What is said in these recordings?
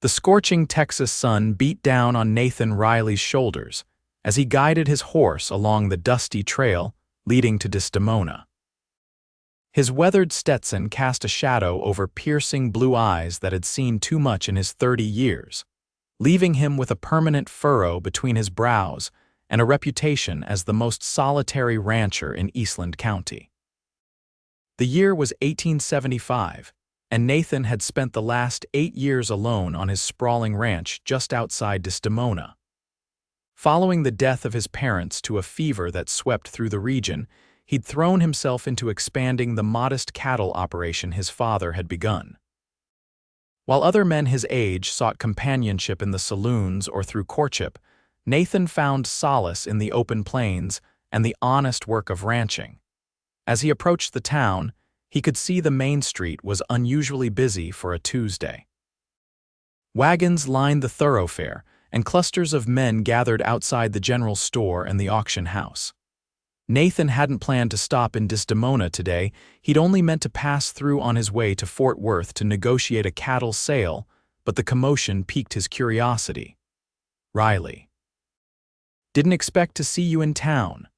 The scorching Texas sun beat down on Nathan Riley's shoulders as he guided his horse along the dusty trail leading to Desdemona. His weathered Stetson cast a shadow over piercing blue eyes that had seen too much in his 30 years, leaving him with a permanent furrow between his brows and a reputation as the most solitary rancher in Eastland County. The year was 1875, and Nathan had spent the last 8 years alone on his sprawling ranch just outside Desdemona. Following the death of his parents to a fever that swept through the region, he'd thrown himself into expanding the modest cattle operation his father had begun. While other men his age sought companionship in the saloons or through courtship, Nathan found solace in the open plains and the honest work of ranching. As he approached the town, he could see the main street was unusually busy for a Tuesday. Wagons lined the thoroughfare, and clusters of men gathered outside the general store and the auction house. Nathan hadn't planned to stop in Desdemona today. He'd only meant to pass through on his way to Fort Worth to negotiate a cattle sale, but the commotion piqued his curiosity. "Riley. Didn't expect to see you in town."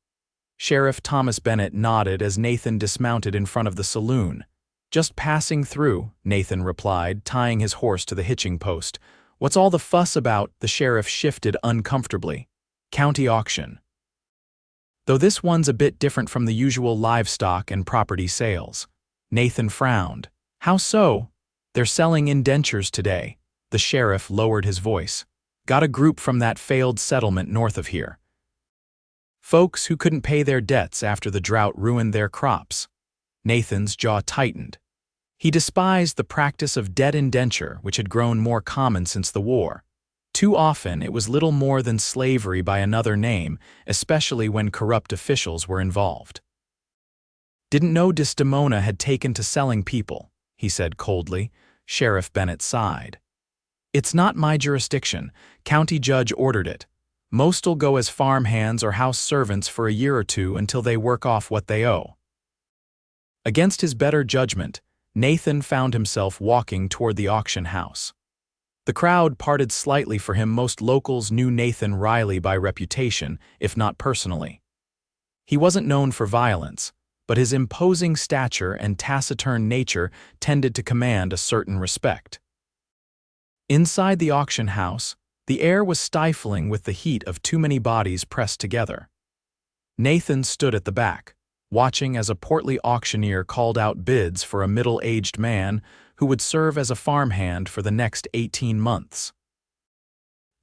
Sheriff Thomas Bennett nodded as Nathan dismounted in front of the saloon. "Just passing through," Nathan replied, tying his horse to the hitching post. "What's all the fuss about?" The sheriff shifted uncomfortably. "County auction. Though this one's a bit different from the usual livestock and property sales." Nathan frowned. "How so?" "They're selling indentures today." The sheriff lowered his voice. "Got a group from that failed settlement north of here. Folks who couldn't pay their debts after the drought ruined their crops." Nathan's jaw tightened. He despised the practice of debt indenture, which had grown more common since the war. Too often it was little more than slavery by another name, especially when corrupt officials were involved. "Didn't know Desdemona had taken to selling people," he said coldly. Sheriff Bennett sighed. "It's not my jurisdiction. County judge ordered it. Most'll go as farmhands or house servants for a year or two until they work off what they owe." Against his better judgment, Nathan found himself walking toward the auction house. The crowd parted slightly for him. Most locals knew Nathan Riley by reputation, if not personally. He wasn't known for violence, but his imposing stature and taciturn nature tended to command a certain respect. Inside the auction house, the air was stifling with the heat of too many bodies pressed together. Nathan stood at the back, watching as a portly auctioneer called out bids for a middle-aged man who would serve as a farmhand for the next 18 months.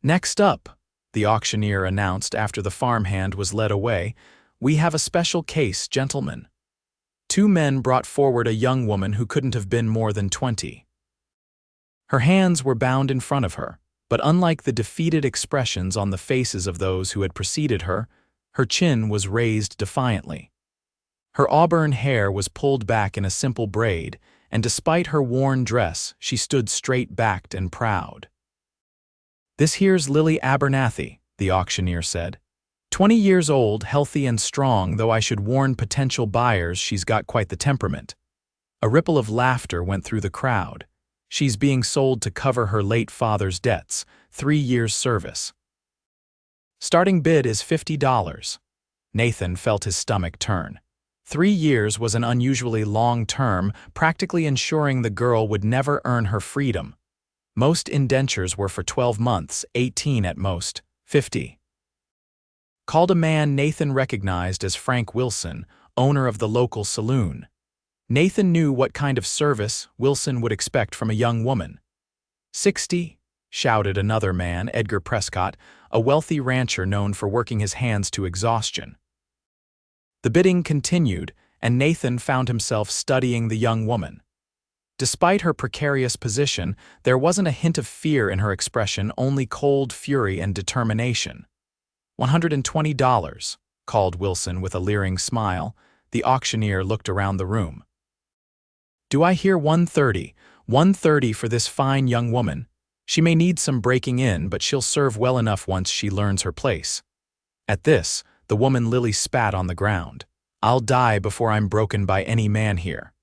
"Next up," the auctioneer announced after the farmhand was led away, "we have a special case, gentlemen." 2 men brought forward a young woman who couldn't have been more than 20. Her hands were bound in front of her, but unlike the defeated expressions on the faces of those who had preceded her, her chin was raised defiantly. Her auburn hair was pulled back in a simple braid, and despite her worn dress, she stood straight-backed and proud. "This here's Lily Abernathy," the auctioneer said. 20 years old, healthy and strong, though I should warn potential buyers she's got quite the temperament." A ripple of laughter went through the crowd. "She's being sold to cover her late father's debts, 3 years' service. Starting bid is $50. Nathan felt his stomach turn. 3 years was an unusually long term, practically ensuring the girl would never earn her freedom. Most indentures were for 12 months, 18 at most, 50. Called a man Nathan recognized as Frank Wilson, owner of the local saloon. Nathan knew what kind of service Wilson would expect from a young woman. 60, shouted another man, Edgar Prescott, a wealthy rancher known for working his hands to exhaustion. The bidding continued, and Nathan found himself studying the young woman. Despite her precarious position, there wasn't a hint of fear in her expression, only cold fury and determination. $120, called Wilson with a leering smile. The auctioneer looked around the room. "Do I hear 130? 130 for this fine young woman. She may need some breaking in, but she'll serve well enough once she learns her place." At this, the woman Lily spat on the ground. "I'll die before I'm broken by any man here."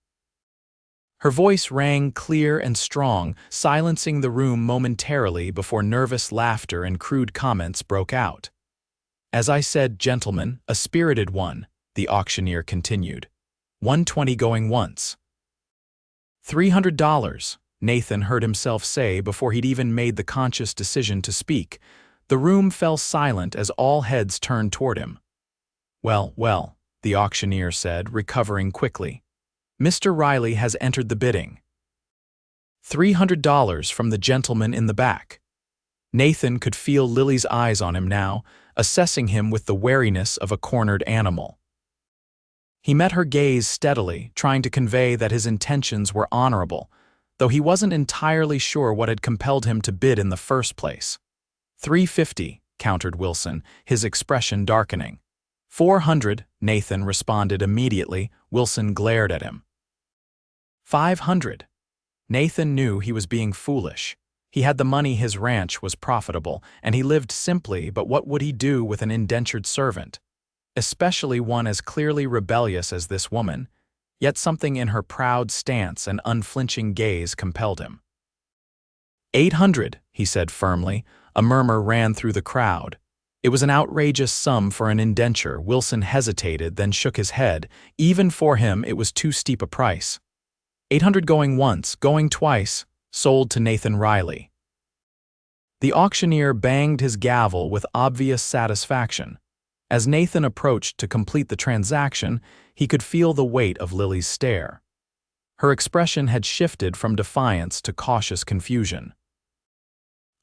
Her voice rang clear and strong, silencing the room momentarily before nervous laughter and crude comments broke out. "As I said, gentlemen, a spirited one," the auctioneer continued. "120 going once." $300, Nathan heard himself say before he'd even made the conscious decision to speak. The room fell silent as all heads turned toward him. "Well, well," the auctioneer said, recovering quickly. "Mr. Riley has entered the bidding." $300 from the gentleman in the back. Nathan could feel Lily's eyes on him now, assessing him with the wariness of a cornered animal. He met her gaze steadily, trying to convey that his intentions were honorable, though he wasn't entirely sure what had compelled him to bid in the first place. $350, countered Wilson, his expression darkening. $400, Nathan responded immediately. Wilson glared at him. $500. Nathan knew he was being foolish. He had the money, his ranch was profitable, and he lived simply, but what would he do with an indentured servant? Especially one as clearly rebellious as this woman, yet something in her proud stance and unflinching gaze compelled him. $800, he said firmly. A murmur ran through the crowd. It was an outrageous sum for an indenture. Wilson hesitated, then shook his head. Even for him, it was too steep a price. $800 going once, going twice, sold to Nathan Riley. The auctioneer banged his gavel with obvious satisfaction. As Nathan approached to complete the transaction, he could feel the weight of Lily's stare. Her expression had shifted from defiance to cautious confusion.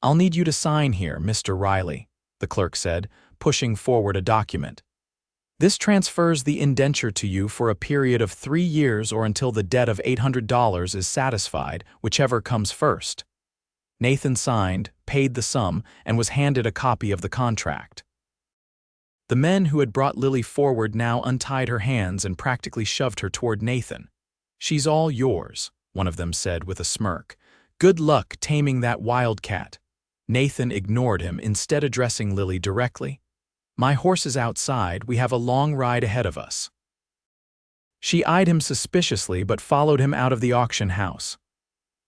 "I'll need you to sign here, Mr. Riley," the clerk said, pushing forward a document. "This transfers the indenture to you for a period of 3 years or until the debt of $800 is satisfied, whichever comes first." Nathan signed, paid the sum, and was handed a copy of the contract. The men who had brought Lily forward now untied her hands and practically shoved her toward Nathan. "She's all yours," one of them said with a smirk. "Good luck taming that wildcat." Nathan ignored him, instead addressing Lily directly. "My horse is outside. We have a long ride ahead of us." She eyed him suspiciously but followed him out of the auction house.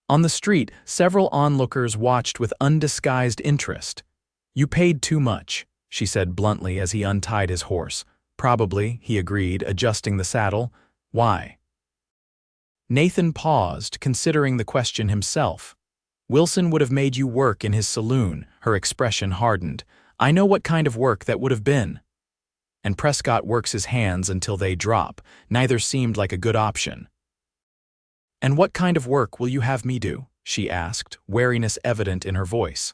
On the street, several onlookers watched with undisguised interest. "You paid too much," she said bluntly as he untied his horse. "Probably," he agreed, adjusting the saddle. "Why?" Nathan paused, considering the question himself. "Wilson would have made you work in his saloon," her expression hardened. "I know what kind of work that would have been." "And Prescott works his hands until they drop." Neither seemed like a good option. "And what kind of work will you have me do?" she asked, wariness evident in her voice.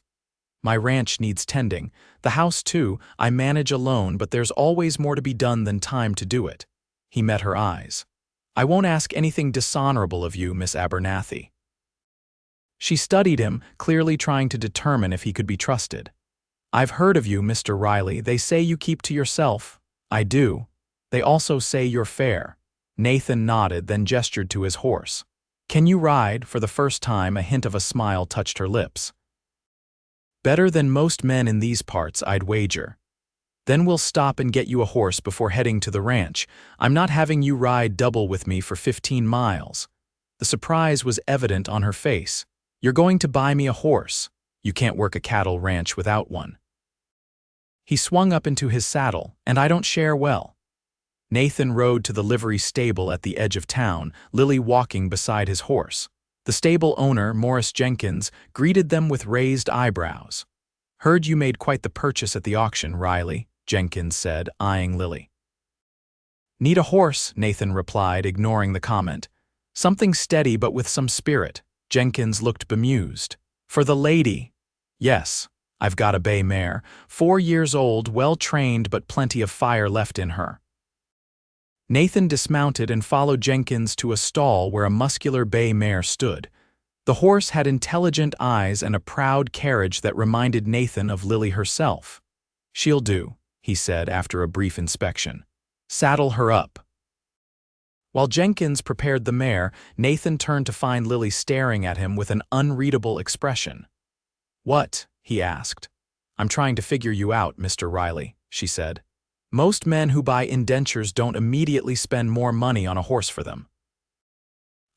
"My ranch needs tending. The house, too, I manage alone, but there's always more to be done than time to do it." He met her eyes. "I won't ask anything dishonorable of you, Miss Abernathy." She studied him, clearly trying to determine if he could be trusted. "I've heard of you, Mr. Riley. They say you keep to yourself." "I do. They also say you're fair." Nathan nodded, then gestured to his horse. "Can you ride?" For the first time, a hint of a smile touched her lips. "Better than most men in these parts, I'd wager." "Then we'll stop and get you a horse before heading to the ranch. I'm not having you ride double with me for 15 miles. The surprise was evident on her face. "You're going to buy me a horse. You can't work a cattle ranch without one." He swung up into his saddle, "And I don't share well." Nathan rode to the livery stable at the edge of town, Lily walking beside his horse. The stable owner, Morris Jenkins, greeted them with raised eyebrows. "Heard you made quite the purchase at the auction, Riley," Jenkins said, eyeing Lily. "Need a horse," Nathan replied, ignoring the comment. "Something steady but with some spirit." Jenkins looked bemused. "For the lady?" "Yes. I've got a bay mare, 4 years old, well-trained but plenty of fire left in her." Nathan dismounted and followed Jenkins to a stall where a muscular bay mare stood. The horse had intelligent eyes and a proud carriage that reminded Nathan of Lily herself. "She'll do," he said after a brief inspection. "Saddle her up." While Jenkins prepared the mare, Nathan turned to find Lily staring at him with an unreadable expression. "What?" he asked. "I'm trying to figure you out, Mr. Riley," she said. "Most men who buy indentures don't immediately spend more money on a horse for them."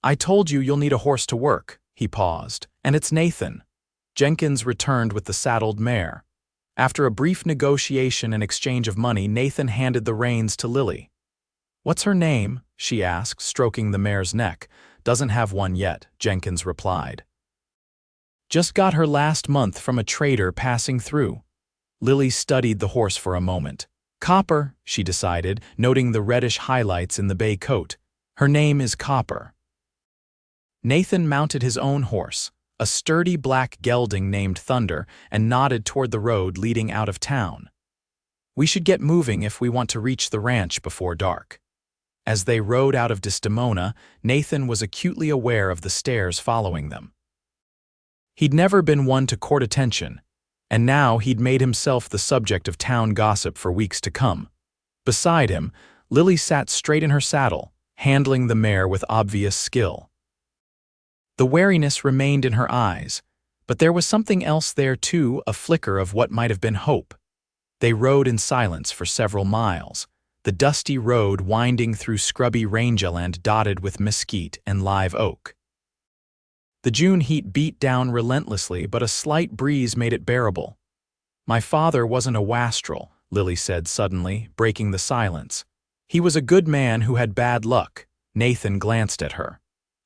I told you you'll need a horse to work, he paused, and it's Nathan. Jenkins returned with the saddled mare. After a brief negotiation and exchange of money, Nathan handed the reins to Lily. What's her name? She asked, stroking the mare's neck. Doesn't have one yet, Jenkins replied. Just got her last month from a trader passing through. Lily studied the horse for a moment. Copper, she decided, noting the reddish highlights in the bay coat. Her name is Copper. Nathan mounted his own horse, a sturdy black gelding named Thunder, and nodded toward the road leading out of town. We should get moving if we want to reach the ranch before dark. As they rode out of Desdemona, Nathan was acutely aware of the stares following them. He'd never been one to court attention, and now he'd made himself the subject of town gossip for weeks to come. Beside him, Lily sat straight in her saddle, handling the mare with obvious skill. The wariness remained in her eyes, but there was something else there too, a flicker of what might have been hope. They rode in silence for several miles, the dusty road winding through scrubby rangeland dotted with mesquite and live oak. The June heat beat down relentlessly, but a slight breeze made it bearable. My father wasn't a wastrel, Lily said suddenly, breaking the silence. He was a good man who had bad luck. Nathan glanced at her.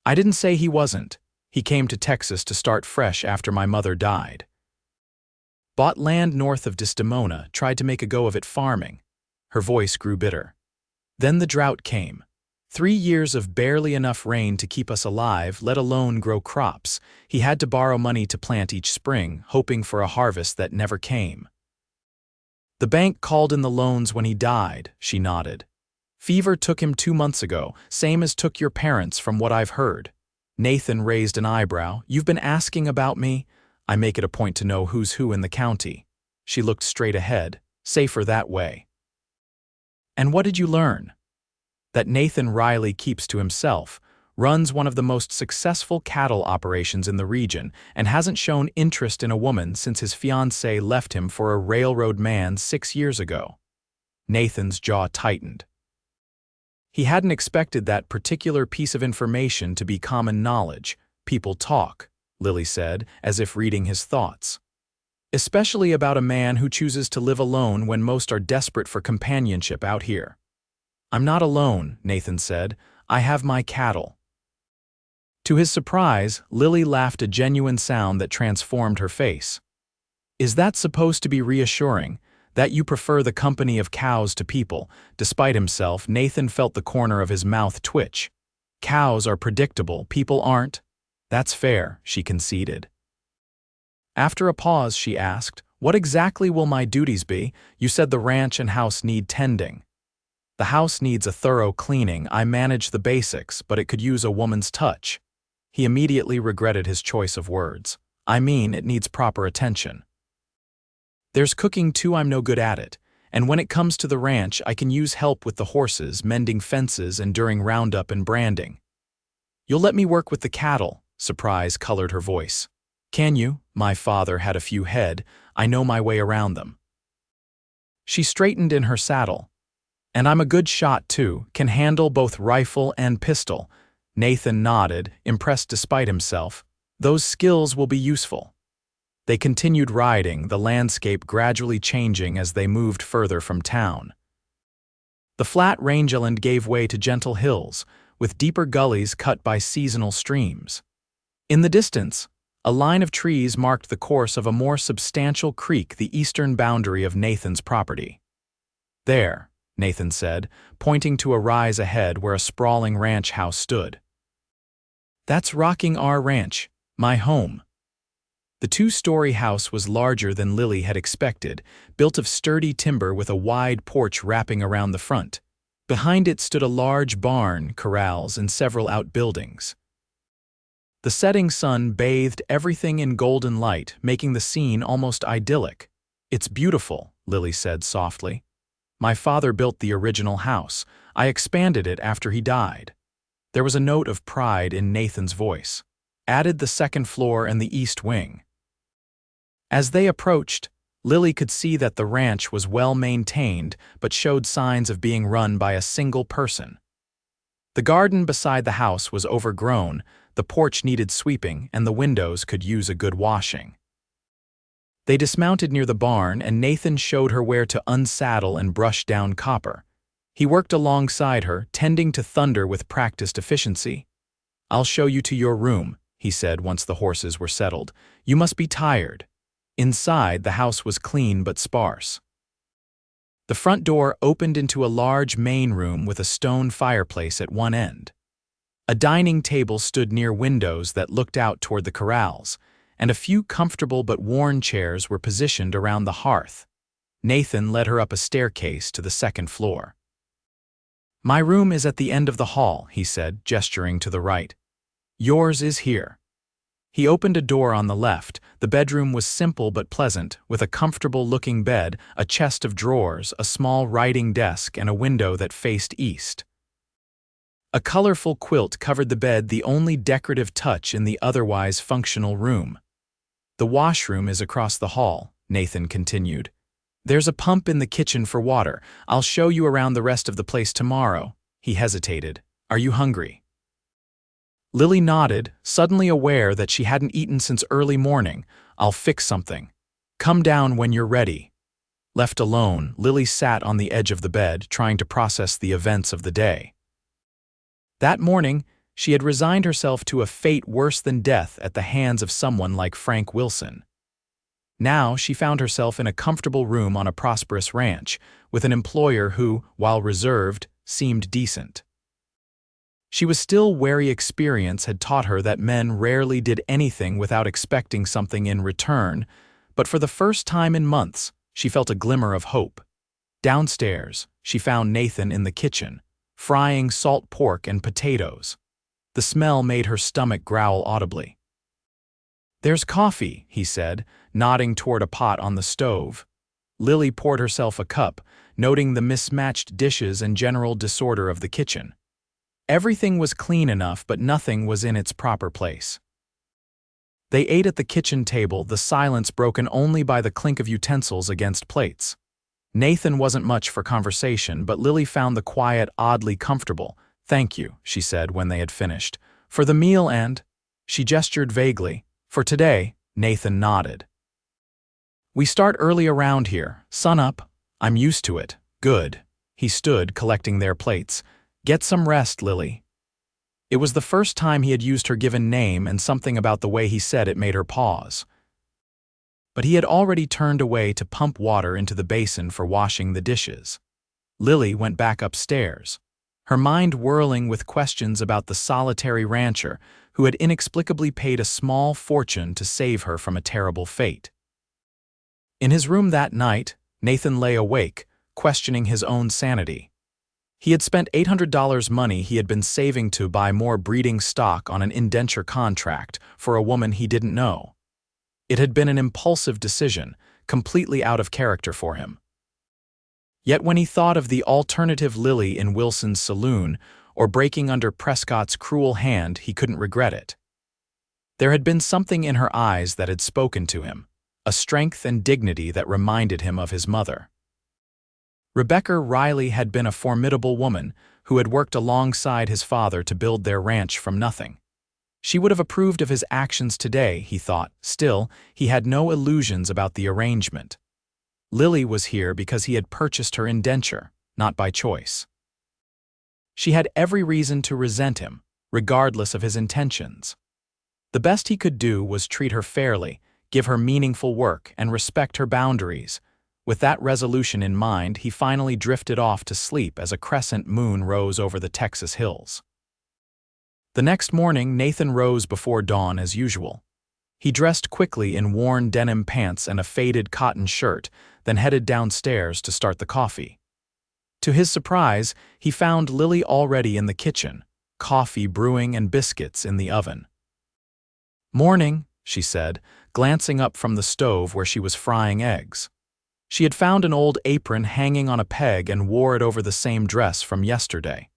I didn't say he wasn't. He came to Texas to start fresh after my mother died. Bought land north of Desdemona, tried to make a go of it farming. Her voice grew bitter. Then the drought came. 3 years of barely enough rain to keep us alive, let alone grow crops. He had to borrow money to plant each spring, hoping for a harvest that never came. The bank called in the loans when he died, she nodded. Fever took him 2 months ago, same as took your parents from what I've heard. Nathan raised an eyebrow. You've been asking about me? I make it a point to know who's who in the county. She looked straight ahead, safer that way. And what did you learn? That Nathan Riley keeps to himself, runs one of the most successful cattle operations in the region, and hasn't shown interest in a woman since his fiancée left him for a railroad man 6 years ago. Nathan's jaw tightened. He hadn't expected that particular piece of information to be common knowledge. People talk, Lily said, as if reading his thoughts. Especially about a man who chooses to live alone when most are desperate for companionship out here. I'm not alone, Nathan said. I have my cattle. To his surprise, Lily laughed a genuine sound that transformed her face. Is that supposed to be reassuring, that you prefer the company of cows to people? Despite himself, Nathan felt the corner of his mouth twitch. Cows are predictable, people aren't. That's fair, she conceded. After a pause, she asked, what exactly will my duties be? You said the ranch and house need tending. The house needs a thorough cleaning. I manage the basics, but it could use a woman's touch. He immediately regretted his choice of words. I mean, it needs proper attention. There's cooking too, I'm no good at it. And when it comes to the ranch, I can use help with the horses, mending fences, and during roundup and branding. You'll let me work with the cattle, surprise colored her voice. Can you? My father had a few head. I know my way around them. She straightened in her saddle. And I'm a good shot too, can handle both rifle and pistol. Nathan nodded, impressed despite himself. Those skills will be useful. They continued riding, the landscape gradually changing as they moved further from town. The flat rangeland gave way to gentle hills, with deeper gullies cut by seasonal streams. In the distance, a line of trees marked the course of a more substantial creek, the eastern boundary of Nathan's property. There, Nathan said, pointing to a rise ahead where a sprawling ranch house stood. That's Rocking R Ranch, my home. The 2-story house was larger than Lily had expected, built of sturdy timber with a wide porch wrapping around the front. Behind it stood a large barn, corrals, and several outbuildings. The setting sun bathed everything in golden light, making the scene almost idyllic. It's beautiful, Lily said softly. My father built the original house. I expanded it after he died. There was a note of pride in Nathan's voice. Added the second floor and the east wing. As they approached, Lily could see that the ranch was well maintained but showed signs of being run by a single person. The garden beside the house was overgrown, the porch needed sweeping, and the windows could use a good washing. They dismounted near the barn, and Nathan showed her where to unsaddle and brush down copper. He worked alongside her, tending to thunder with practiced efficiency. "I'll show you to your room," he said once the horses were settled. "You must be tired." Inside, the house was clean but sparse. The front door opened into a large main room with a stone fireplace at one end. A dining table stood near windows that looked out toward the corrals, and a few comfortable but worn chairs were positioned around the hearth. Nathan led her up a staircase to the second floor. "My room is at the end of the hall," he said, gesturing to the right. "Yours is here." He opened a door on the left. The bedroom was simple but pleasant, with a comfortable-looking bed, a chest of drawers, a small writing desk, and a window that faced east. A colorful quilt covered the bed, the only decorative touch in the otherwise functional room. "The washroom is across the hall," Nathan continued. "There's a pump in the kitchen for water. I'll show you around the rest of the place tomorrow." He hesitated. "Are you hungry?" Lily nodded, suddenly aware that she hadn't eaten since early morning. "I'll fix something. Come down when you're ready." Left alone, Lily sat on the edge of the bed, trying to process the events of the day. That morning, she had resigned herself to a fate worse than death at the hands of someone like Frank Wilson. Now she found herself in a comfortable room on a prosperous ranch, with an employer who, while reserved, seemed decent. She was still wary. Experience had taught her that men rarely did anything without expecting something in return, but for the first time in months, she felt a glimmer of hope. Downstairs, she found Nathan in the kitchen, frying salt pork and potatoes. The smell made her stomach growl audibly. "There's coffee," he said, nodding toward a pot on the stove. Lily poured herself a cup, noting the mismatched dishes and general disorder of the kitchen. Everything was clean enough, but nothing was in its proper place. They ate at the kitchen table, the silence broken only by the clink of utensils against plates. Nathan wasn't much for conversation, but Lily found the quiet oddly comfortable. "Thank you," she said when they had finished. "For the meal and—" She gestured vaguely. "For today," Nathan nodded. "We start early around here. Sun up. I'm used to it." "Good." He stood, collecting their plates. "Get some rest, Lily." It was the first time he had used her given name, and something about the way he said it made her pause. But he had already turned away to pump water into the basin for washing the dishes. Lily went back upstairs, her mind whirling with questions about the solitary rancher who had inexplicably paid a small fortune to save her from a terrible fate. In his room that night, Nathan lay awake, questioning his own sanity. He had spent $800 money he had been saving to buy more breeding stock on an indenture contract for a woman he didn't know. It had been an impulsive decision, completely out of character for him. Yet when he thought of the alternative Lily in Wilson's saloon, or breaking under Prescott's cruel hand, he couldn't regret it. There had been something in her eyes that had spoken to him, a strength and dignity that reminded him of his mother. Rebecca Riley had been a formidable woman who had worked alongside his father to build their ranch from nothing. She would have approved of his actions today, he thought. Still, he had no illusions about the arrangement. Lily was here because he had purchased her indenture, not by choice. She had every reason to resent him, regardless of his intentions. The best he could do was treat her fairly, give her meaningful work, and respect her boundaries. With that resolution in mind, he finally drifted off to sleep as a crescent moon rose over the Texas hills. The next morning, Nathan rose before dawn as usual. He dressed quickly in worn denim pants and a faded cotton shirt, then headed downstairs to start the coffee. To his surprise, he found Lily already in the kitchen, coffee brewing and biscuits in the oven. "Morning," she said, glancing up from the stove where she was frying eggs. She had found an old apron hanging on a peg and wore it over the same dress from yesterday.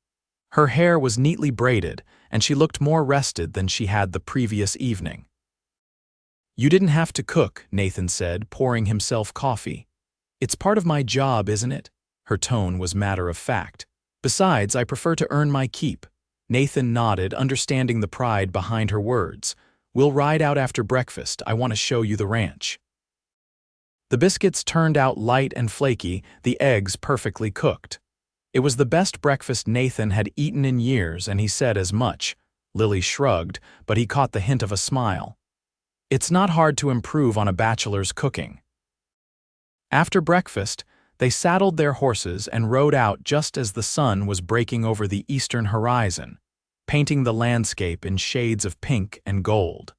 Her hair was neatly braided, and she looked more rested than she had the previous evening. "You didn't have to cook," Nathan said, pouring himself coffee. "It's part of my job, isn't it?" Her tone was matter of fact. "Besides, I prefer to earn my keep. Nathan nodded, understanding the pride behind her words. "We'll ride out after breakfast. I want to show you the ranch." The biscuits turned out light and flaky, the eggs perfectly cooked. It was the best breakfast Nathan had eaten in years, and he said as much. Lily shrugged, but he caught the hint of a smile. It's not hard to improve on a bachelor's cooking. After breakfast, they saddled their horses and rode out just as the sun was breaking over the eastern horizon, painting the landscape in shades of pink and gold.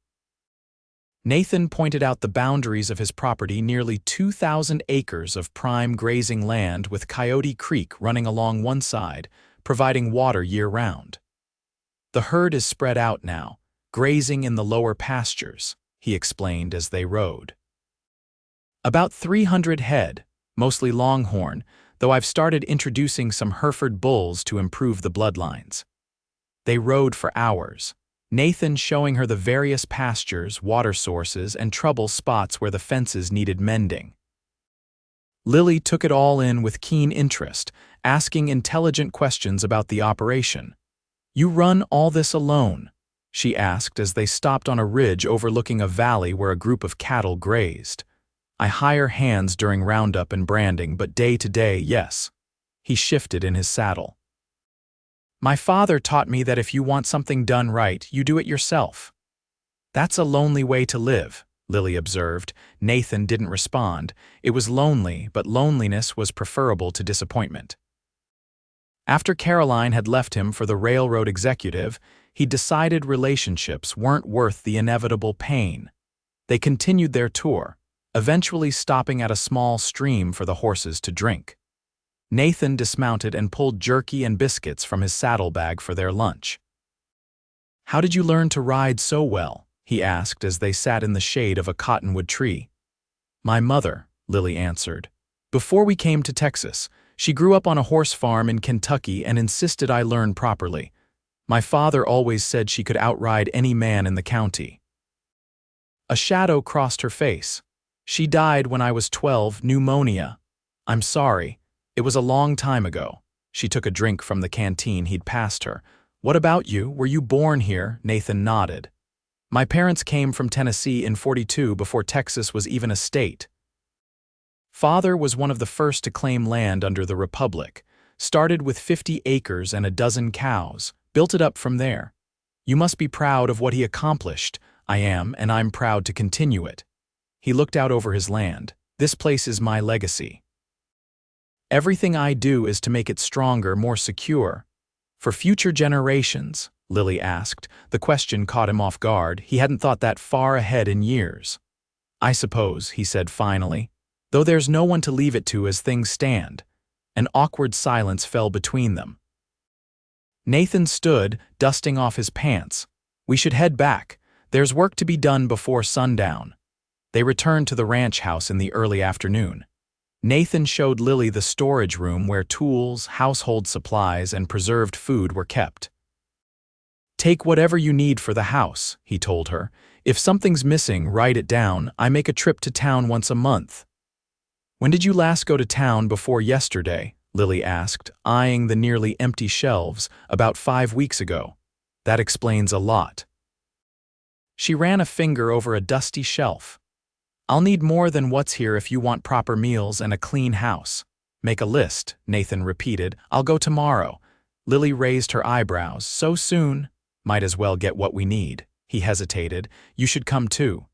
Nathan pointed out the boundaries of his property, nearly 2,000 acres of prime grazing land with Coyote Creek running along one side, providing water year-round. "The herd is spread out now, grazing in the lower pastures," he explained as they rode. "About 300 head, mostly longhorn, though I've started introducing some Hereford bulls to improve the bloodlines." They rode for hours, Nathan showing her the various pastures, water sources, and trouble spots where the fences needed mending. Lily took it all in with keen interest, asking intelligent questions about the operation. "You run all this alone?" she asked as they stopped on a ridge overlooking a valley where a group of cattle grazed. "I hire hands during roundup and branding, but day to day, yes." He shifted in his saddle. "My father taught me that if you want something done right, you do it yourself." "That's a lonely way to live," Lily observed. Nathan didn't respond. It was lonely, but loneliness was preferable to disappointment. After Caroline had left him for the railroad executive, he decided relationships weren't worth the inevitable pain. They continued their tour, eventually stopping at a small stream for the horses to drink. Nathan dismounted and pulled jerky and biscuits from his saddlebag for their lunch. "How did you learn to ride so well?" he asked as they sat in the shade of a cottonwood tree. "My mother," Lily answered. "Before we came to Texas, she grew up on a horse farm in Kentucky and insisted I learn properly. My father always said she could outride any man in the county." A shadow crossed her face. "She died when I was 12, pneumonia." "I'm sorry. It was a long time ago." She took a drink from the canteen he'd passed her. "What about you? Were you born here?" Nathan nodded. "My parents came from Tennessee in '42 before Texas was even a state." Father was one of the first to claim land under the Republic. Started with 50 acres and a dozen cows. Built it up from there. "You must be proud of what he accomplished." "I am, and I'm proud to continue it." He looked out over his land. "This place is my legacy. Everything I do is to make it stronger, more secure." "For future generations?" Lily asked. The question caught him off guard. He hadn't thought that far ahead in years. "I suppose," he said finally, "though there's no one to leave it to as things stand." An awkward silence fell between them. Nathan stood, dusting off his pants. "We should head back. There's work to be done before sundown." They returned to the ranch house in the early afternoon. Nathan showed Lily the storage room where tools, household supplies, and preserved food were kept. "Take whatever you need for the house," he told her. "If something's missing, write it down. I make a trip to town once a month." "When did you last go to town before yesterday?" Lily asked, eyeing the nearly empty shelves. "About 5 weeks ago." "That explains a lot." She ran a finger over a dusty shelf. "I'll need more than what's here if you want proper meals and a clean house." "Make a list," Nathan repeated. "I'll go tomorrow." Lily raised her eyebrows. "So soon?" "Might as well get what we need." He hesitated. "You should come too."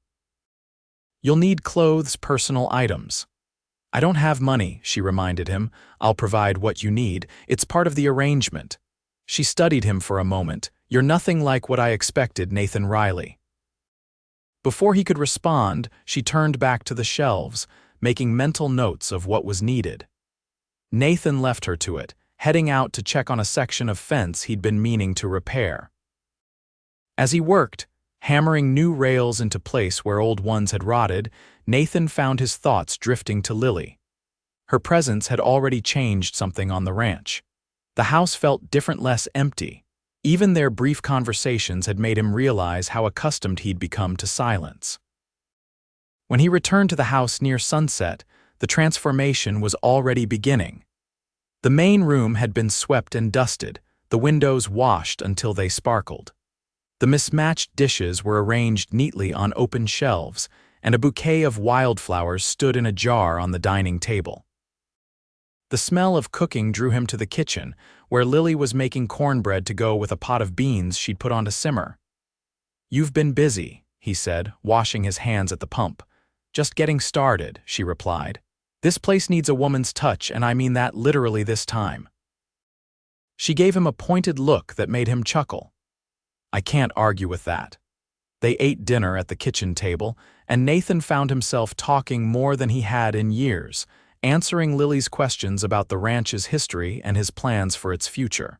"You'll need clothes, personal items." "I don't have money," she reminded him. "I'll provide what you need. It's part of the arrangement." She studied him for a moment. "You're nothing like what I expected, Nathan Riley." Before he could respond, she turned back to the shelves, making mental notes of what was needed. Nathan left her to it, heading out to check on a section of fence he'd been meaning to repair. As he worked, hammering new rails into place where old ones had rotted, Nathan found his thoughts drifting to Lily. Her presence had already changed something on the ranch. The house felt different, less empty. Even their brief conversations had made him realize how accustomed he'd become to silence. When he returned to the house near sunset, the transformation was already beginning. The main room had been swept and dusted, the windows washed until they sparkled. The mismatched dishes were arranged neatly on open shelves, and a bouquet of wildflowers stood in a jar on the dining table. The smell of cooking drew him to the kitchen, where Lily was making cornbread to go with a pot of beans she'd put on to simmer. "You've been busy," he said, washing his hands at the pump. "Just getting started," she replied. "This place needs a woman's touch, and I mean that literally this time." She gave him a pointed look that made him chuckle. "I can't argue with that." They ate dinner at the kitchen table, and Nathan found himself talking more than he had in years, answering Lily's questions about the ranch's history and his plans for its future.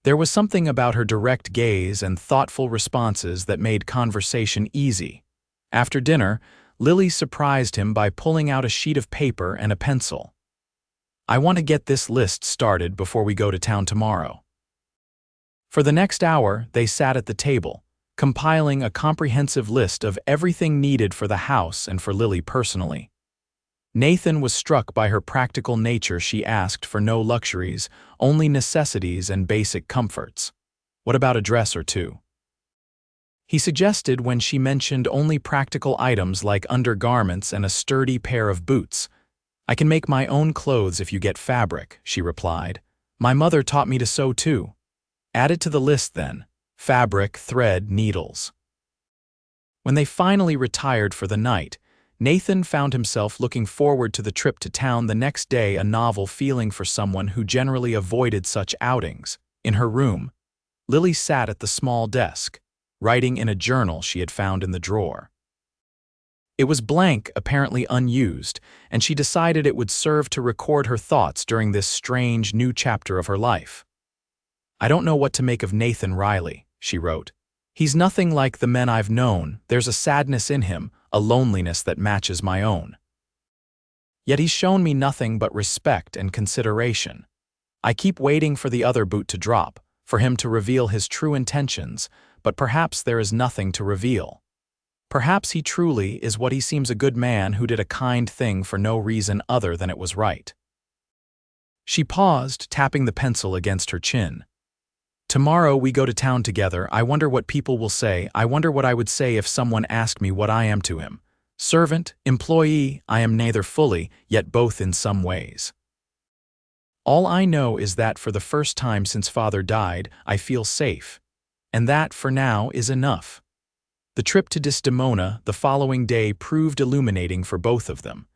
There was something about her direct gaze and thoughtful responses that made conversation easy. After dinner, Lily surprised him by pulling out a sheet of paper and a pencil. "I want to get this list started before we go to town tomorrow." For the next hour, they sat at the table, compiling a comprehensive list of everything needed for the house and for Lily personally. Nathan was struck by her practical nature. She asked for no luxuries, only necessities and basic comforts. "What about a dress or two?" He suggested when she mentioned only practical items like undergarments and a sturdy pair of boots. "I can make my own clothes if you get fabric," she replied. "My mother taught me to sew too." "Add it to the list then. Fabric, thread, needles." When they finally retired for the night, Nathan found himself looking forward to the trip to town the next day, a novel feeling for someone who generally avoided such outings. In her room, Lily sat at the small desk, writing in a journal she had found in the drawer. It was blank, apparently unused, and she decided it would serve to record her thoughts during this strange new chapter of her life. "I don't know what to make of Nathan Riley," she wrote. "He's nothing like the men I've known. There's a sadness in him, a loneliness that matches my own. Yet he's shown me nothing but respect and consideration. I keep waiting for the other boot to drop, for him to reveal his true intentions, but perhaps there is nothing to reveal. Perhaps he truly is what he seems, a good man who did a kind thing for no reason other than it was right." She paused, tapping the pencil against her chin. "Tomorrow we go to town together. I wonder what people will say. I wonder what I would say if someone asked me what I am to him. Servant, employee, I am neither fully, yet both in some ways. All I know is that for the first time since Father died, I feel safe. And that, for now, is enough." The trip to Desdemona the following day proved illuminating for both of them.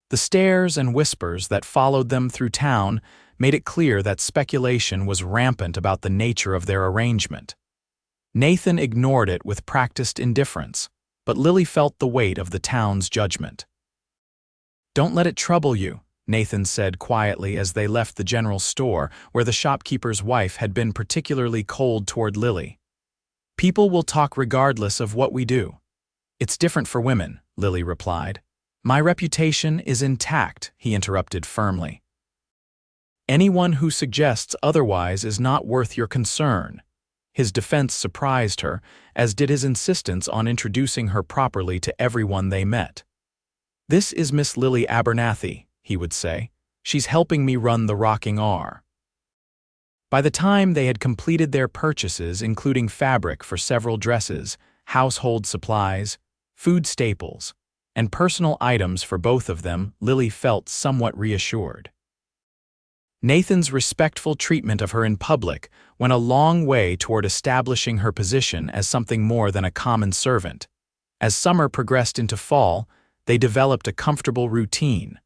The stares and whispers that followed them through town made it clear that speculation was rampant about the nature of their arrangement. Nathan ignored it with practiced indifference, but Lily felt the weight of the town's judgment. "Don't let it trouble you," Nathan said quietly as they left the general store, where the shopkeeper's wife had been particularly cold toward Lily. "People will talk regardless of what we do." "It's different for women," Lily replied. "My reputation is intact," he interrupted firmly. "Anyone who suggests otherwise is not worth your concern." His defense surprised her, as did his insistence on introducing her properly to everyone they met. "This is Miss Lily Abernathy," he would say. "She's helping me run the Rocking R." By the time they had completed their purchases, including fabric for several dresses, household supplies, food staples, and personal items for both of them, Lily felt somewhat reassured. Nathan's respectful treatment of her in public went a long way toward establishing her position as something more than a common servant. As summer progressed into fall, they developed a comfortable routine.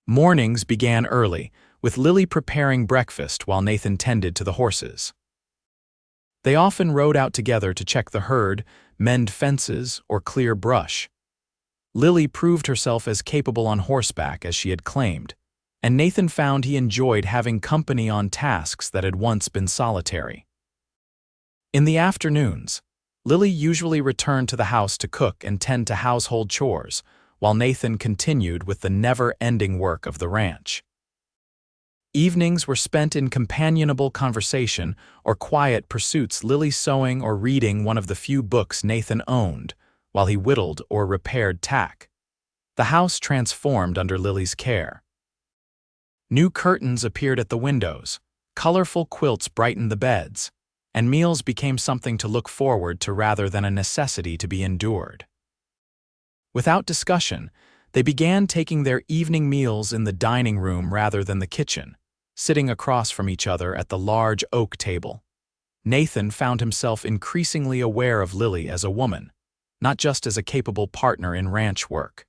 Mornings began early, with Lily preparing breakfast while Nathan tended to the horses. They often rode out together to check the herd, mend fences, or clear brush. Lily proved herself as capable on horseback as she had claimed, and Nathan found he enjoyed having company on tasks that had once been solitary. In the afternoons, Lily usually returned to the house to cook and tend to household chores, while Nathan continued with the never-ending work of the ranch. Evenings were spent in companionable conversation or quiet pursuits, Lily sewing or reading one of the few books Nathan owned, while he whittled or repaired tack. The house transformed under Lily's care. New curtains appeared at the windows, Colorful quilts brightened the beds, and meals became something to look forward to rather than a necessity to be endured. Without discussion, they began taking their evening meals in the dining room rather than the kitchen, sitting across from each other at the large oak table. Nathan found himself increasingly aware of Lily as a woman, not just as a capable partner in ranch work.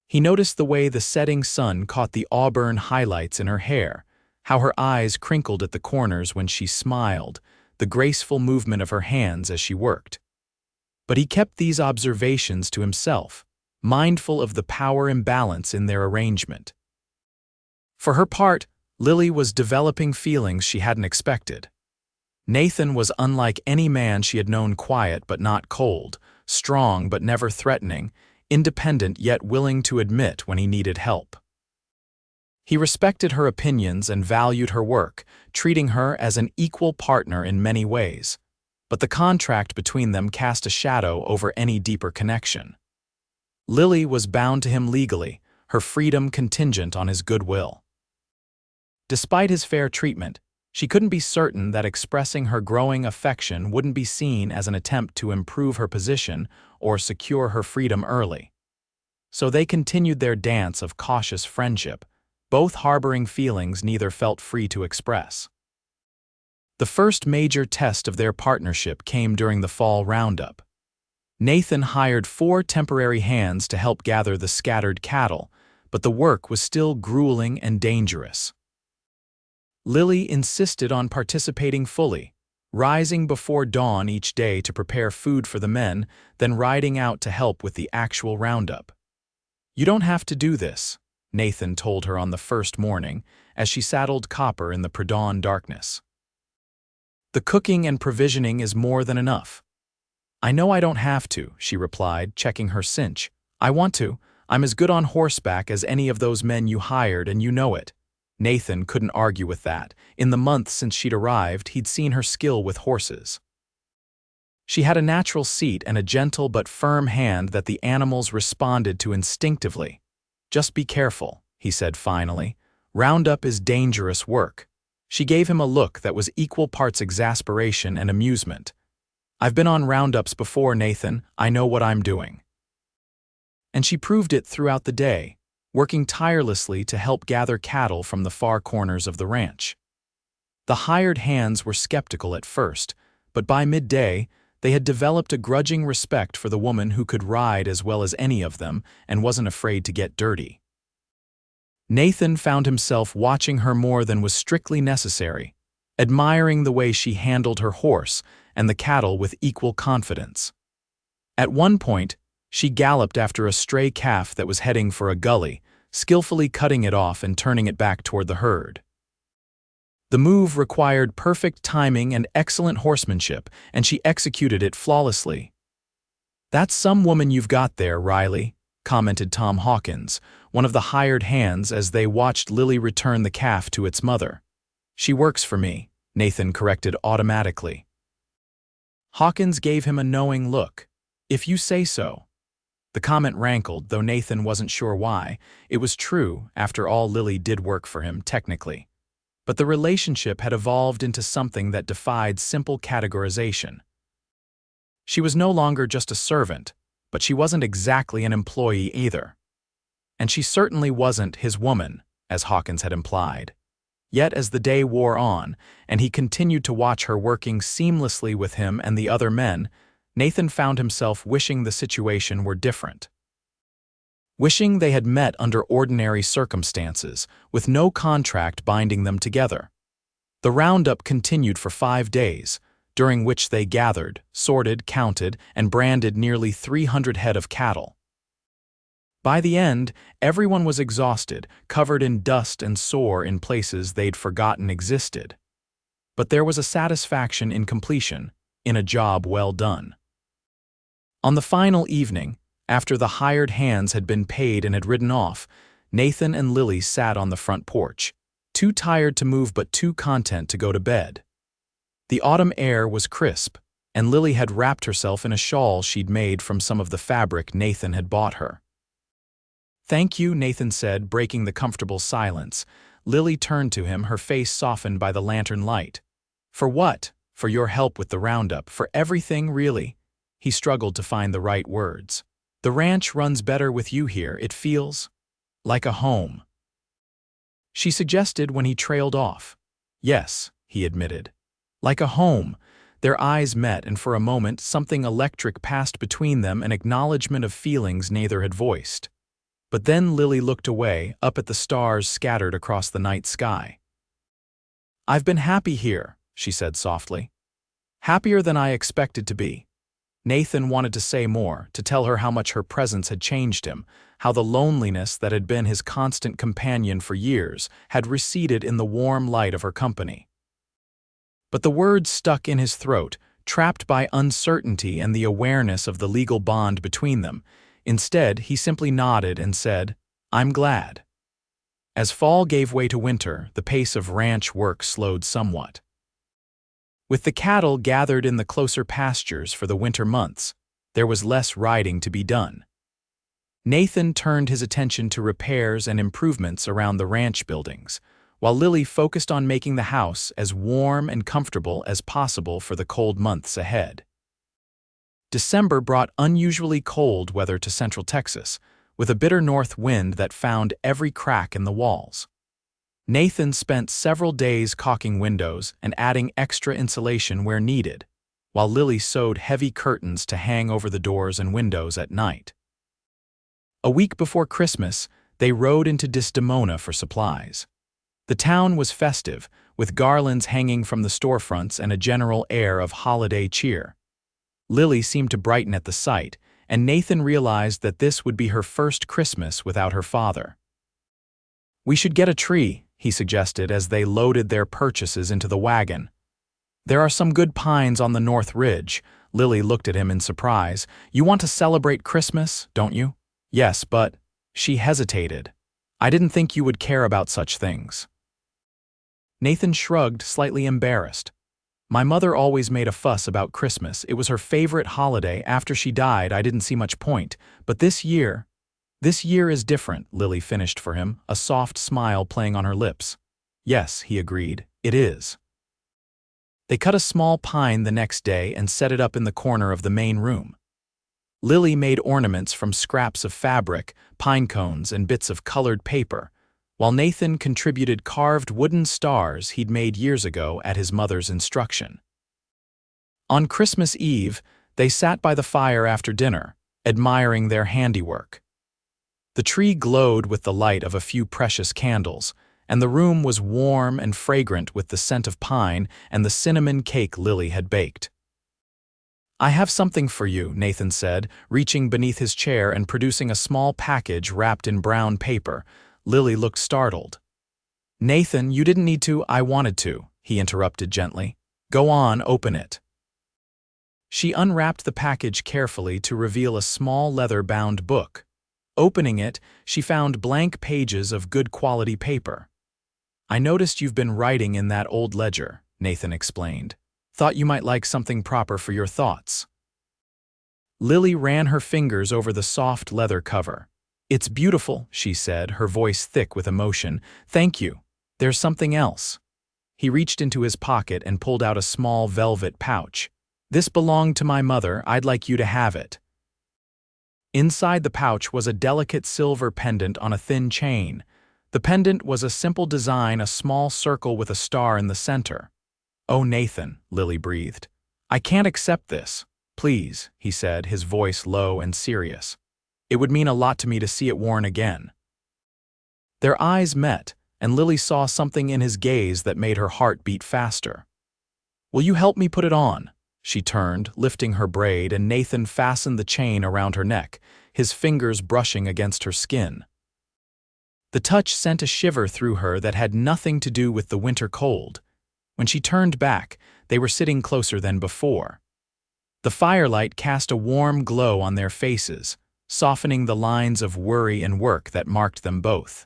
He noticed the way the setting sun caught the auburn highlights in her hair, how her eyes crinkled at the corners when she smiled, the graceful movement of her hands as she worked. But he kept these observations to himself, mindful of the power imbalance in their arrangement. For her part, Lily was developing feelings she hadn't expected. Nathan was unlike any man she had known, quiet but not cold, strong but never threatening, independent yet willing to admit when he needed help. He respected her opinions and valued her work, treating her as an equal partner in many ways, but the contract between them cast a shadow over any deeper connection. Lily was bound to him legally, her freedom contingent on his goodwill. Despite his fair treatment, she couldn't be certain that expressing her growing affection wouldn't be seen as an attempt to improve her position or secure her freedom early. So they continued their dance of cautious friendship, both harboring feelings neither felt free to express. The first major test of their partnership came during the fall roundup. Nathan hired 4 temporary hands to help gather the scattered cattle, but the work was still grueling and dangerous. Lily insisted on participating fully, rising before dawn each day to prepare food for the men, then riding out to help with the actual roundup. "You don't have to do this," Nathan told her on the first morning as she saddled Copper in the pre-dawn darkness. "The cooking and provisioning is more than enough." "I know I don't have to," she replied, checking her cinch. "I want to. I'm as good on horseback as any of those men you hired, and you know it." Nathan couldn't argue with that. In the month since she'd arrived, he'd seen her skill with horses. She had a natural seat and a gentle but firm hand that the animals responded to instinctively. "Just be careful," he said finally. "Roundup is dangerous work." She gave him a look that was equal parts exasperation and amusement. "I've been on roundups before, Nathan. I know what I'm doing." And she proved it throughout the day, working tirelessly to help gather cattle from the far corners of the ranch. The hired hands were skeptical at first, but by midday, they had developed a grudging respect for the woman who could ride as well as any of them and wasn't afraid to get dirty. Nathan found himself watching her more than was strictly necessary, admiring the way she handled her horse and the cattle with equal confidence. At one point, she galloped after a stray calf that was heading for a gully, skillfully cutting it off and turning it back toward the herd. The move required perfect timing and excellent horsemanship, and she executed it flawlessly. "That's some woman you've got there, Riley," commented Tom Hawkins, one of the hired hands, as they watched Lily return the calf to its mother. "She works for me," Nathan corrected automatically. Hawkins gave him a knowing look. "If you say so." The comment rankled, though Nathan wasn't sure why. It was true, after all, Lily did work for him, technically. But the relationship had evolved into something that defied simple categorization. She was no longer just a servant, but she wasn't exactly an employee either. And she certainly wasn't his woman, as Hawkins had implied. Yet as the day wore on, and he continued to watch her working seamlessly with him and the other men, Nathan found himself wishing the situation were different. Wishing they had met under ordinary circumstances, with no contract binding them together. The roundup continued for 5 days, during which they gathered, sorted, counted, and branded nearly 300 head of cattle. By the end, everyone was exhausted, covered in dust and sore in places they'd forgotten existed. But there was a satisfaction in completion, in a job well done. On the final evening, after the hired hands had been paid and had ridden off, Nathan and Lily sat on the front porch, too tired to move but too content to go to bed. The autumn air was crisp, and Lily had wrapped herself in a shawl she'd made from some of the fabric Nathan had bought her. "Thank you," Nathan said, breaking the comfortable silence. Lily turned to him, her face softened by the lantern light. For what? For your help with the roundup, for everything, really? He struggled to find the right words. The ranch runs better with you here, it feels like a home, she suggested when he trailed off. Yes, he admitted. Like a home. Their eyes met, and for a moment something electric passed between them, an acknowledgement of feelings neither had voiced. But then Lily looked away, up at the stars scattered across the night sky. I've been happy here, she said softly. Happier than I expected to be. Nathan wanted to say more, to tell her how much her presence had changed him, how the loneliness that had been his constant companion for years had receded in the warm light of her company. But the words stuck in his throat, trapped by uncertainty and the awareness of the legal bond between them. Instead, he simply nodded and said, I'm glad. As fall gave way to winter, the pace of ranch work slowed somewhat. With the cattle gathered in the closer pastures for the winter months, there was less riding to be done. Nathan turned his attention to repairs and improvements around the ranch buildings, while Lily focused on making the house as warm and comfortable as possible for the cold months ahead. December brought unusually cold weather to central Texas, with a bitter north wind that found every crack in the walls. Nathan spent several days caulking windows and adding extra insulation where needed, while Lily sewed heavy curtains to hang over the doors and windows at night. A week before Christmas, they rode into Desdemona for supplies. The town was festive, with garlands hanging from the storefronts and a general air of holiday cheer. Lily seemed to brighten at the sight, and Nathan realized that this would be her first Christmas without her father. We should get a tree, he suggested as they loaded their purchases into the wagon. There are some good pines on the North Ridge. Lily looked at him in surprise. You want to celebrate Christmas, don't you? Yes, but… She hesitated. I didn't think you would care about such things. Nathan shrugged, slightly embarrassed. My mother always made a fuss about Christmas. It was her favorite holiday. After she died, I didn't see much point. But this year is different, Lily finished for him, a soft smile playing on her lips. Yes, he agreed, it is. They cut a small pine the next day and set it up in the corner of the main room. Lily made ornaments from scraps of fabric, pine cones, and bits of colored paper, while Nathan contributed carved wooden stars he'd made years ago at his mother's instruction. On Christmas Eve, they sat by the fire after dinner, admiring their handiwork. The tree glowed with the light of a few precious candles, and the room was warm and fragrant with the scent of pine and the cinnamon cake Lily had baked. I have something for you, Nathan said, reaching beneath his chair and producing a small package wrapped in brown paper. Lily looked startled. Nathan, you didn't need to, I wanted to, he interrupted gently. Go on, open it. She unwrapped the package carefully to reveal a small leather-bound book. Opening it, she found blank pages of good quality paper. I noticed you've been writing in that old ledger, Nathan explained. Thought you might like something proper for your thoughts. Lily ran her fingers over the soft leather cover. It's beautiful, she said, her voice thick with emotion. Thank you. There's something else. He reached into his pocket and pulled out a small velvet pouch. This belonged to my mother. I'd like you to have it. Inside the pouch was a delicate silver pendant on a thin chain. The pendant was a simple design, a small circle with a star in the center. Oh, Nathan, Lily breathed. I can't accept this. Please, he said, his voice low and serious. It would mean a lot to me to see it worn again. Their eyes met, and Lily saw something in his gaze that made her heart beat faster. Will you help me put it on? She turned, lifting her braid, and Nathan fastened the chain around her neck, his fingers brushing against her skin. The touch sent a shiver through her that had nothing to do with the winter cold. When she turned back, they were sitting closer than before. The firelight cast a warm glow on their faces, softening the lines of worry and work that marked them both.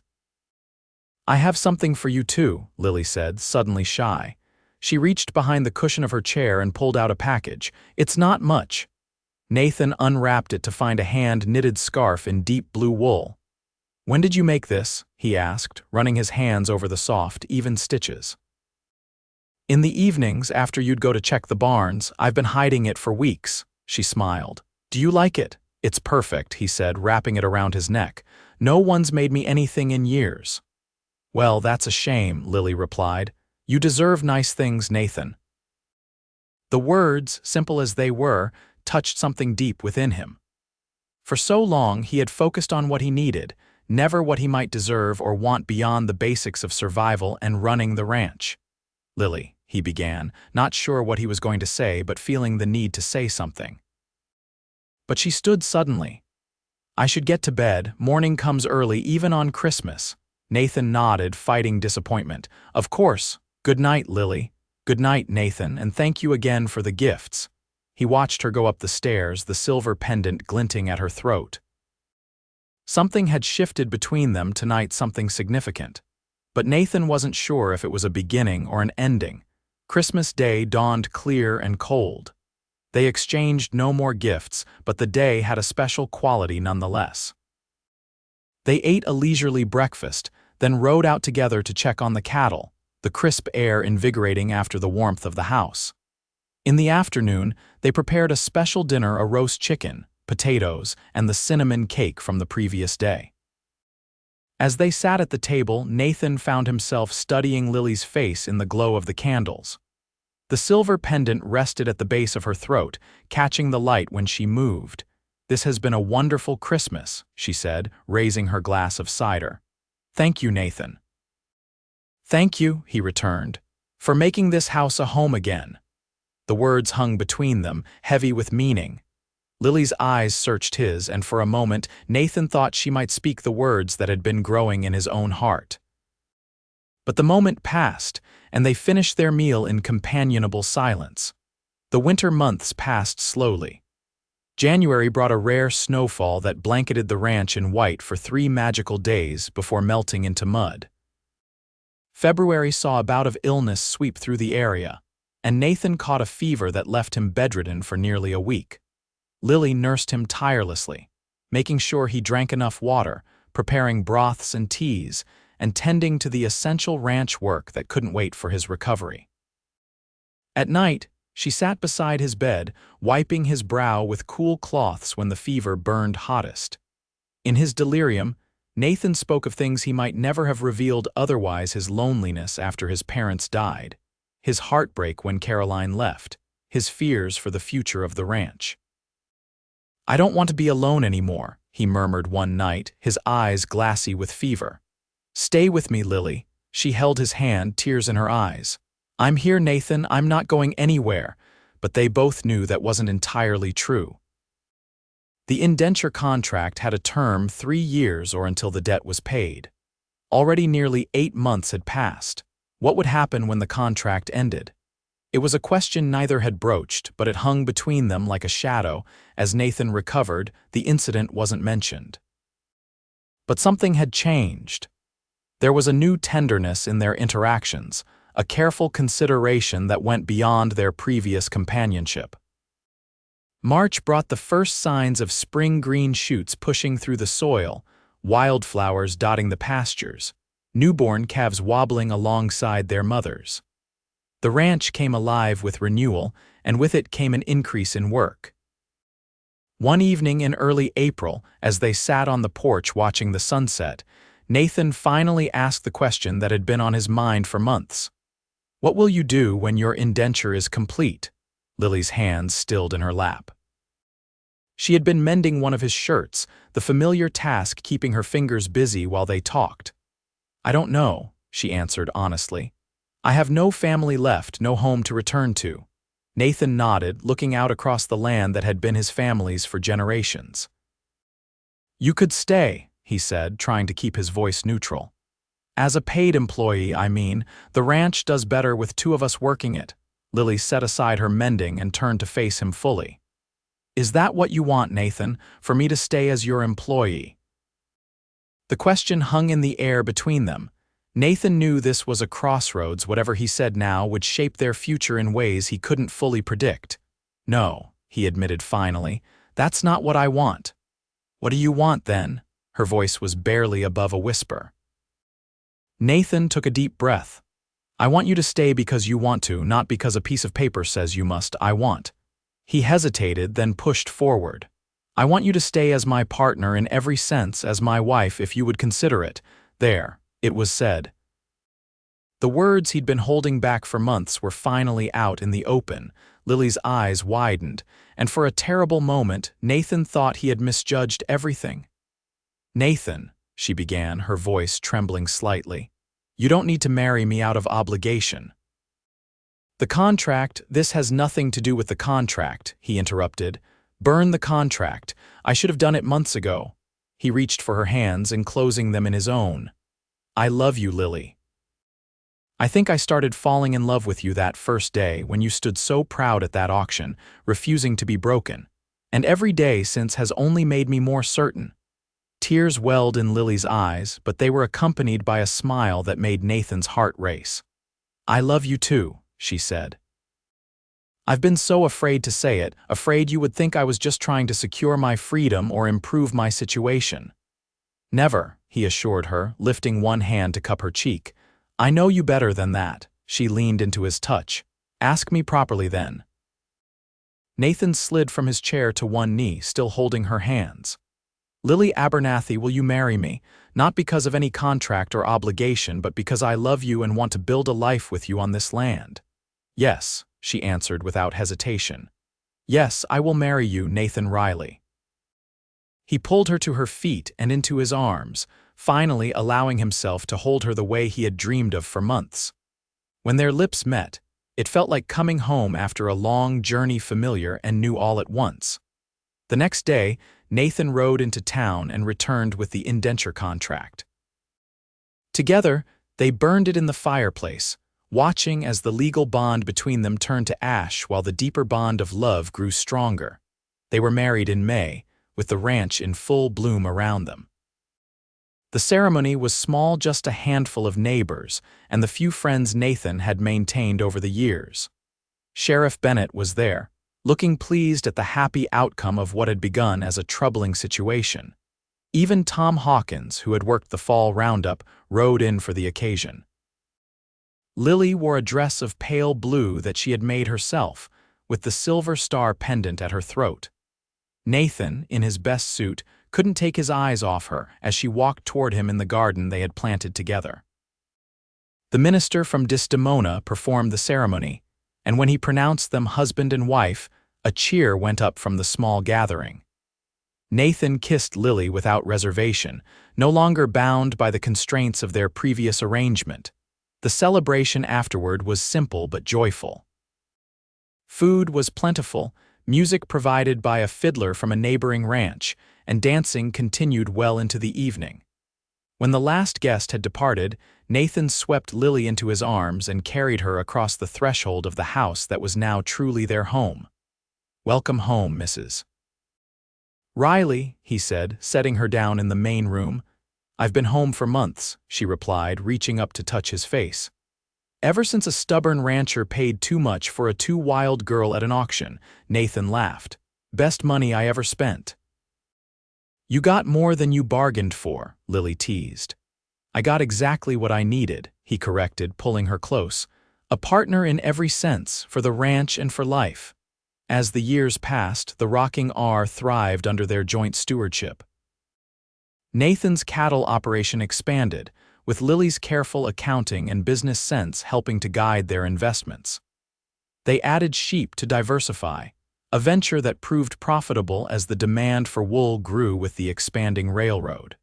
I have something for you too, Lily said, suddenly shy. She reached behind the cushion of her chair and pulled out a package. It's not much. Nathan unwrapped it to find a hand-knitted scarf in deep blue wool. "When did you make this?" he asked, running his hands over the soft, even stitches. "In the evenings, after you'd go to check the barns. I've been hiding it for weeks," she smiled. "Do you like it?" "It's perfect," he said, wrapping it around his neck. "No one's made me anything in years." "Well, that's a shame," Lily replied. "You deserve nice things, Nathan." The words, simple as they were, touched something deep within him. For so long, he had focused on what he needed, never what he might deserve or want beyond the basics of survival and running the ranch. "Lily," he began, not sure what he was going to say but feeling the need to say something. But she stood suddenly. "I should get to bed. Morning comes early, even on Christmas." Nathan nodded, fighting disappointment. "Of course. Good night, Lily." "Good night, Nathan, and thank you again for the gifts." He watched her go up the stairs, the silver pendant glinting at her throat. Something had shifted between them tonight, something significant. But Nathan wasn't sure if it was a beginning or an ending. Christmas Day dawned clear and cold. They exchanged no more gifts, but the day had a special quality nonetheless. They ate a leisurely breakfast, then rode out together to check on the cattle, the crisp air invigorating after the warmth of the house. In the afternoon, they prepared a special dinner: a roast chicken, potatoes, and the cinnamon cake from the previous day. As they sat at the table, Nathan found himself studying Lily's face in the glow of the candles. The silver pendant rested at the base of her throat, catching the light when she moved. "This has been a wonderful Christmas," she said, raising her glass of cider. "Thank you, Nathan." "Thank you," he returned, "for making this house a home again." The words hung between them, heavy with meaning. Lily's eyes searched his, and for a moment Nathan thought she might speak the words that had been growing in his own heart. But the moment passed, and they finished their meal in companionable silence. The winter months passed slowly. January brought a rare snowfall that blanketed the ranch in white for 3 magical days before melting into mud. February saw a bout of illness sweep through the area, and Nathan caught a fever that left him bedridden for nearly a week. Lily nursed him tirelessly, making sure he drank enough water, preparing broths and teas, and tending to the essential ranch work that couldn't wait for his recovery. At night, she sat beside his bed, wiping his brow with cool cloths when the fever burned hottest. In his delirium, Nathan spoke of things he might never have revealed otherwise: his loneliness after his parents died, his heartbreak when Caroline left, his fears for the future of the ranch. "I don't want to be alone anymore," he murmured one night, his eyes glassy with fever. "Stay with me, Lily." She held his hand, tears in her eyes. "I'm here, Nathan, I'm not going anywhere." But they both knew that wasn't entirely true. The indenture contract had a term: 3 years or until the debt was paid. Already nearly 8 months had passed. What would happen when the contract ended? It was a question neither had broached, but it hung between them like a shadow. As Nathan recovered, the incident wasn't mentioned. But something had changed. There was a new tenderness in their interactions, a careful consideration that went beyond their previous companionship. March brought the first signs of spring green shoots pushing through the soil, wildflowers dotting the pastures, newborn calves wobbling alongside their mothers. The ranch came alive with renewal, and with it came an increase in work. One evening in early April, as they sat on the porch watching the sunset, Nathan finally asked the question that had been on his mind for months. "What will you do when your indenture is complete?" Lily's hands stilled in her lap. She had been mending one of his shirts, the familiar task keeping her fingers busy while they talked. "I don't know," she answered honestly. "I have no family left, no home to return to." Nathan nodded, looking out across the land that had been his family's for generations. "You could stay," he said, trying to keep his voice neutral. "As a paid employee, I mean. The ranch does better with 2 of us working it." Lily set aside her mending and turned to face him fully. "Is that what you want, Nathan, for me to stay as your employee?" The question hung in the air between them. Nathan knew this was a crossroads. Whatever he said now would shape their future in ways he couldn't fully predict. "No," he admitted finally, "that's not what I want." "What do you want, then?" Her voice was barely above a whisper. Nathan took a deep breath. I want you to stay because you want to, not because a piece of paper says you must. I want. He hesitated, then pushed forward. I want you to stay as my partner in every sense, as my wife, if you would consider it. There, it was said. The words he'd been holding back for months were finally out in the open. Lily's eyes widened, and for a terrible moment, Nathan thought he had misjudged everything. Nathan, she began, her voice trembling slightly, you don't need to marry me out of obligation. The contract, this has nothing to do with the contract, he interrupted. Burn the contract. I should have done it months ago. He reached for her hands, enclosing them in his own. I love you, Lily. I think I started falling in love with you that first day when you stood so proud at that auction, refusing to be broken. And every day since has only made me more certain. Tears welled in Lily's eyes, but they were accompanied by a smile that made Nathan's heart race. I love you too, she said. I've been so afraid to say it, afraid you would think I was just trying to secure my freedom or improve my situation. Never, he assured her, lifting one hand to cup her cheek. I know you better than that. She leaned into his touch. Ask me properly then. Nathan slid from his chair to one knee, still holding her hands. Lily Abernathy, will you marry me? Not because of any contract or obligation, but because I love you and want to build a life with you on this land. Yes, she answered without hesitation. Yes, I will marry you, Nathan Riley. He pulled her to her feet and into his arms, finally allowing himself to hold her the way he had dreamed of for months. When their lips met, it felt like coming home after a long journey, familiar and new all at once. The next day, Nathan rode into town and returned with the indenture contract. Together, they burned it in the fireplace, watching as the legal bond between them turned to ash while the deeper bond of love grew stronger. They were married in May, with the ranch in full bloom around them. The ceremony was small, just a handful of neighbors and the few friends Nathan had maintained over the years. Sheriff Bennett was there, looking pleased at the happy outcome of what had begun as a troubling situation. Even Tom Hawkins, who had worked the fall roundup, rode in for the occasion. Lily wore a dress of pale blue that she had made herself, with the silver star pendant at her throat. Nathan, in his best suit, couldn't take his eyes off her as she walked toward him in the garden they had planted together. The minister from Desdemona performed the ceremony, and when he pronounced them husband and wife, a cheer went up from the small gathering. Nathan kissed Lily without reservation, no longer bound by the constraints of their previous arrangement. The celebration afterward was simple but joyful. Food was plentiful, music provided by a fiddler from a neighboring ranch, and dancing continued well into the evening. When the last guest had departed, Nathan swept Lily into his arms and carried her across the threshold of the house that was now truly their home. Welcome home, Mrs. Riley, he said, setting her down in the main room. I've been home for months, she replied, reaching up to touch his face. Ever since a stubborn rancher paid too much for a too wild girl at an auction, Nathan laughed. Best money I ever spent. You got more than you bargained for, Lily teased. I got exactly what I needed, he corrected, pulling her close. A partner in every sense, for the ranch and for life. As the years passed, the rocking R thrived under their joint stewardship. Nathan's cattle operation expanded, with Lily's careful accounting and business sense helping to guide their investments. They added sheep to diversify, a venture that proved profitable as the demand for wool grew with the expanding railroad.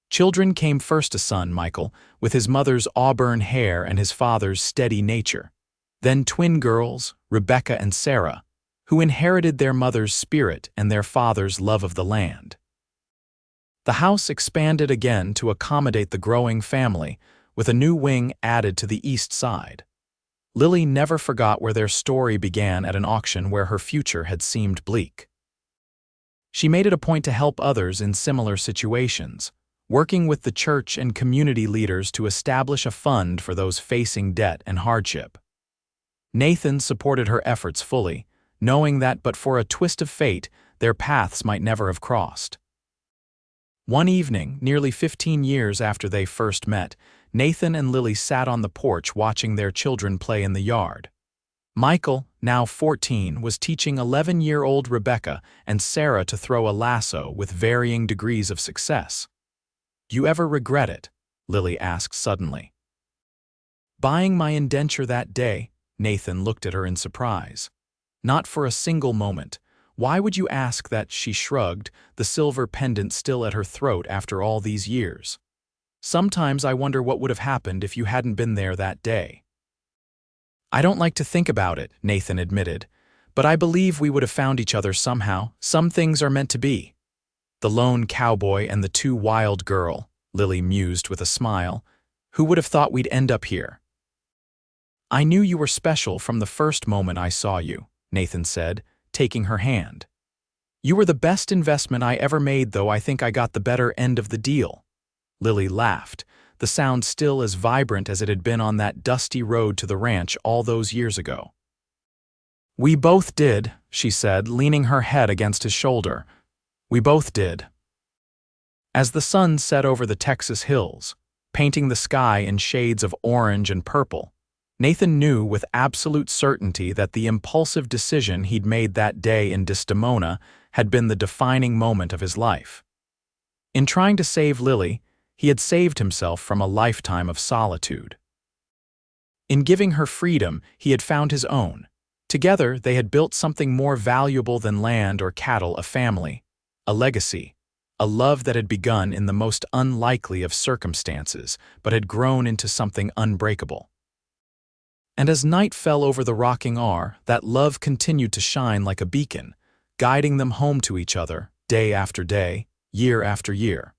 Children came first: a son, Michael, with his mother's auburn hair and his father's steady nature. Then twin girls, Rebecca and Sarah, who inherited their mother's spirit and their father's love of the land. The house expanded again to accommodate the growing family, with a new wing added to the east side. Lily never forgot where their story began at an auction where her future had seemed bleak. She made it a point to help others in similar situations, working with the church and community leaders to establish a fund for those facing debt and hardship. Nathan supported her efforts fully, knowing that but for a twist of fate, their paths might never have crossed. One evening, nearly 15 years after they first met, Nathan and Lily sat on the porch watching their children play in the yard. Michael, now 14, was teaching 11-year-old Rebecca and Sarah to throw a lasso with varying degrees of success. "You ever regret it?" Lily asked suddenly. "Buying my indenture that day?" Nathan looked at her in surprise. "Not for a single moment. Why would you ask that?" She shrugged, the silver pendant still at her throat after all these years. "Sometimes I wonder what would have happened if you hadn't been there that day." "I don't like to think about it," Nathan admitted, "but I believe we would have found each other somehow. Some things are meant to be." "The lone cowboy and the too wild girl," Lily mused with a smile. "Who would have thought we'd end up here?" "I knew you were special from the first moment I saw you," Nathan said, taking her hand. "You were the best investment I ever made, though I think I got the better end of the deal." Lily laughed, the sound still as vibrant as it had been on that dusty road to the ranch all those years ago. "We both did," she said, leaning her head against his shoulder. "We both did." As the sun set over the Texas hills, painting the sky in shades of orange and purple, Nathan knew with absolute certainty that the impulsive decision he'd made that day in Desdemona had been the defining moment of his life. In trying to save Lily, he had saved himself from a lifetime of solitude. In giving her freedom, he had found his own. Together, they had built something more valuable than land or cattle: a family, a legacy, a love that had begun in the most unlikely of circumstances, but had grown into something unbreakable. And as night fell over the rocking R, that love continued to shine like a beacon, guiding them home to each other, day after day, year after year.